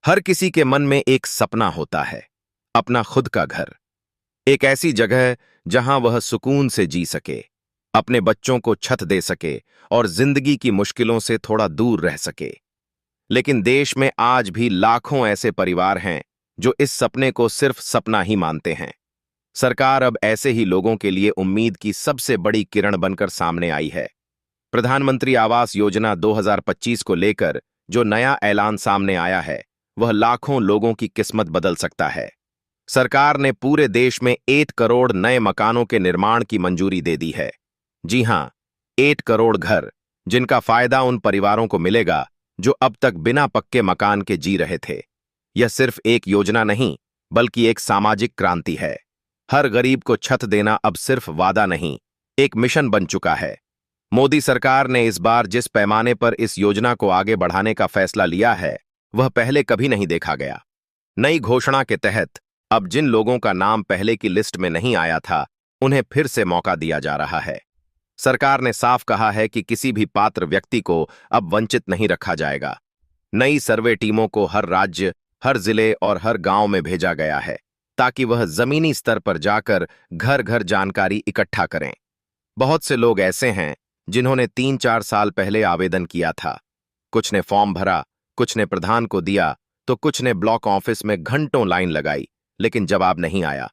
हर किसी के मन में एक सपना होता है, अपना खुद का घर। एक ऐसी जगह जहां वह सुकून से जी सके, अपने बच्चों को छत दे सके और जिंदगी की मुश्किलों से थोड़ा दूर रह सके। लेकिन देश में आज भी लाखों ऐसे परिवार हैं जो इस सपने को सिर्फ सपना ही मानते हैं। सरकार अब ऐसे ही लोगों के लिए उम्मीद की सबसे बड़ी किरण बनकर सामने आई है। प्रधानमंत्री आवास योजना 2025 को लेकर जो नया ऐलान सामने आया है, वह लाखों लोगों की किस्मत बदल सकता है। सरकार ने पूरे देश में 1 करोड़ नए मकानों के निर्माण की मंजूरी दे दी है। जी हां, 1 करोड़ घर, जिनका फायदा उन परिवारों को मिलेगा जो अब तक बिना पक्के मकान के जी रहे थे। यह सिर्फ एक योजना नहीं, बल्कि एक सामाजिक क्रांति है। हर गरीब को छत देना अब सिर्फ वादा नहीं, एक मिशन बन चुका है। मोदी सरकार ने इस बार जिस पैमाने पर इस योजना को आगे बढ़ाने का फैसला लिया है, वह पहले कभी नहीं देखा गया। नई घोषणा के तहत अब जिन लोगों का नाम पहले की लिस्ट में नहीं आया था, उन्हें फिर से मौका दिया जा रहा है। सरकार ने साफ कहा है कि किसी भी पात्र व्यक्ति को अब वंचित नहीं रखा जाएगा। नई सर्वे टीमों को हर राज्य, हर जिले और हर गांव में भेजा गया है, ताकि वह जमीनी स्तर पर जाकर घर घर जानकारी इकट्ठा करें। बहुत से लोग ऐसे हैं जिन्होंने 3-4 साल पहले आवेदन किया था। कुछ ने फॉर्म भरा, कुछ ने प्रधान को दिया, तो कुछ ने ब्लॉक ऑफिस में घंटों लाइन लगाई, लेकिन जवाब नहीं आया।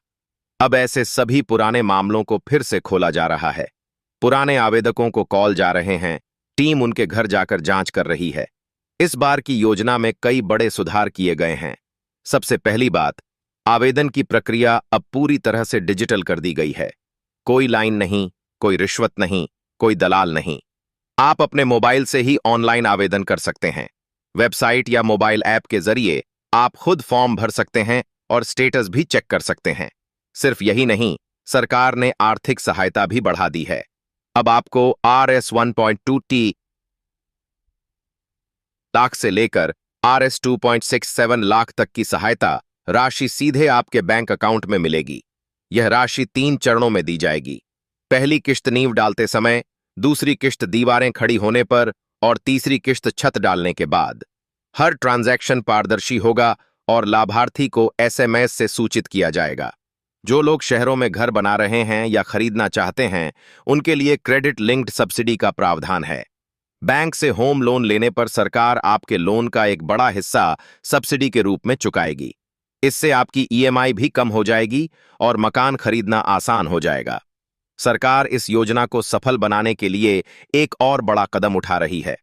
अब ऐसे सभी पुराने मामलों को फिर से खोला जा रहा है। पुराने आवेदकों को कॉल जा रहे हैं, टीम उनके घर जाकर जांच कर रही है। इस बार की योजना में कई बड़े सुधार किए गए हैं। सबसे पहली बात, आवेदन की प्रक्रिया अब पूरी तरह से डिजिटल कर दी गई है। कोई लाइन नहीं, कोई रिश्वत नहीं, कोई दलाल नहीं। आप अपने मोबाइल से ही ऑनलाइन आवेदन कर सकते हैं। वेबसाइट या मोबाइल ऐप के जरिए आप खुद फॉर्म भर सकते हैं और स्टेटस भी चेक कर सकते हैं। सिर्फ यही नहीं, सरकार ने आर्थिक सहायता भी बढ़ा दी है। अब आपको RS 1.2 लाख से लेकर RS 2.67 लाख तक की सहायता राशि सीधे आपके बैंक अकाउंट में मिलेगी। यह राशि 3 चरणों में दी जाएगी। पहली किश्त नींव डालते समय, दूसरी किश्त दीवारें खड़ी होने पर और तीसरी किश्त छत डालने के बाद। हर ट्रांजैक्शन पारदर्शी होगा और लाभार्थी को SMS से सूचित किया जाएगा। जो लोग शहरों में घर बना रहे हैं या खरीदना चाहते हैं, उनके लिए क्रेडिट लिंक्ड सब्सिडी का प्रावधान है। बैंक से होम लोन लेने पर सरकार आपके लोन का एक बड़ा हिस्सा सब्सिडी के रूप में चुकाएगी। इससे आपकी EMI भी कम हो जाएगी और मकान खरीदना आसान हो जाएगा। सरकार इस योजना को सफल बनाने के लिए एक और बड़ा कदम उठा रही है।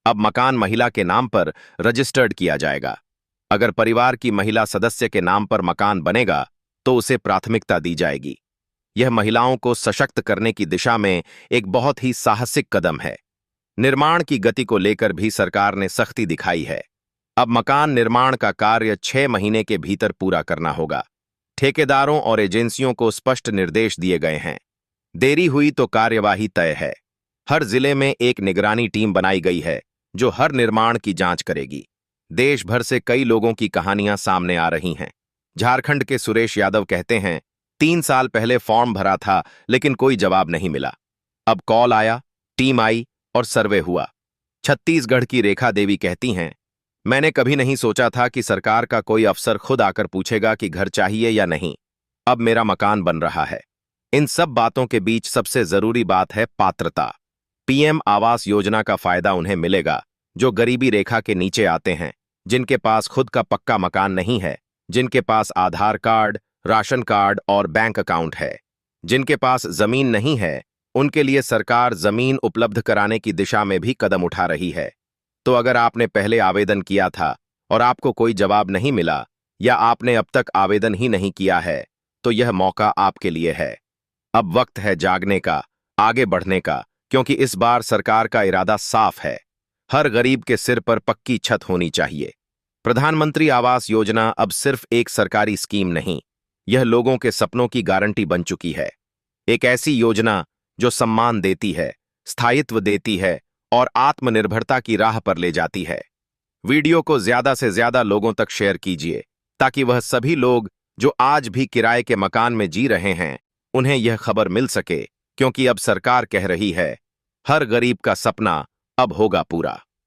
अब मकान महिला के नाम पर रजिस्टर्ड किया जाएगा। अगर परिवार की महिला सदस्य के नाम पर मकान बनेगा, तो उसे प्राथमिकता दी जाएगी। यह महिलाओं को सशक्त करने की दिशा में एक बहुत ही साहसिक कदम है। निर्माण की गति को लेकर भी सरकार ने सख्ती दिखाई है। अब मकान निर्माण का कार्य 6 महीने के भीतर पूरा करना होगा। ठेकेदारों और एजेंसियों को स्पष्ट निर्देश दिए गए हैं। देरी हुई तो कार्यवाही तय है। हर जिले में एक निगरानी टीम बनाई गई है जो हर निर्माण की जांच करेगी। देश भर से कई लोगों की कहानियां सामने आ रही हैं। झारखंड के सुरेश यादव कहते हैं, 3 साल पहले फॉर्म भरा था, लेकिन कोई जवाब नहीं मिला। अब कॉल आया, टीम आई और सर्वे हुआ। छत्तीसगढ़ की रेखा देवी कहती हैं, मैंने कभी नहीं सोचा था कि सरकार का कोई अफसर खुद आकर पूछेगा कि घर चाहिए या नहीं। अब मेरा मकान बन रहा है। इन सब बातों के बीच सबसे जरूरी बात है पात्रता। PM आवास योजना का फायदा उन्हें मिलेगा जो गरीबी रेखा के नीचे आते हैं, जिनके पास खुद का पक्का मकान नहीं है, जिनके पास आधार कार्ड, राशन कार्ड और बैंक अकाउंट है। जिनके पास जमीन नहीं है, उनके लिए सरकार जमीन उपलब्ध कराने की दिशा में भी कदम उठा रही है। तो अगर आपने पहले आवेदन किया था और आपको कोई जवाब नहीं मिला, या आपने अब तक आवेदन ही नहीं किया है, तो यह मौका आपके लिए है। अब वक्त है जागने का, आगे बढ़ने का, क्योंकि इस बार सरकार का इरादा साफ है। हर गरीब के सिर पर पक्की छत होनी चाहिए। प्रधानमंत्री आवास योजना अब सिर्फ एक सरकारी स्कीम नहीं, यह लोगों के सपनों की गारंटी बन चुकी है। एक ऐसी योजना जो सम्मान देती है, स्थायित्व देती है और आत्मनिर्भरता की राह पर ले जाती है। वीडियो को ज्यादा से ज्यादा लोगों तक शेयर कीजिए, ताकि वह सभी लोग जो आज भी किराए के मकान में जी रहे हैं, उन्हें यह खबर मिल सके, क्योंकि अब सरकार कह रही है, हर गरीब का सपना अब होगा पूरा।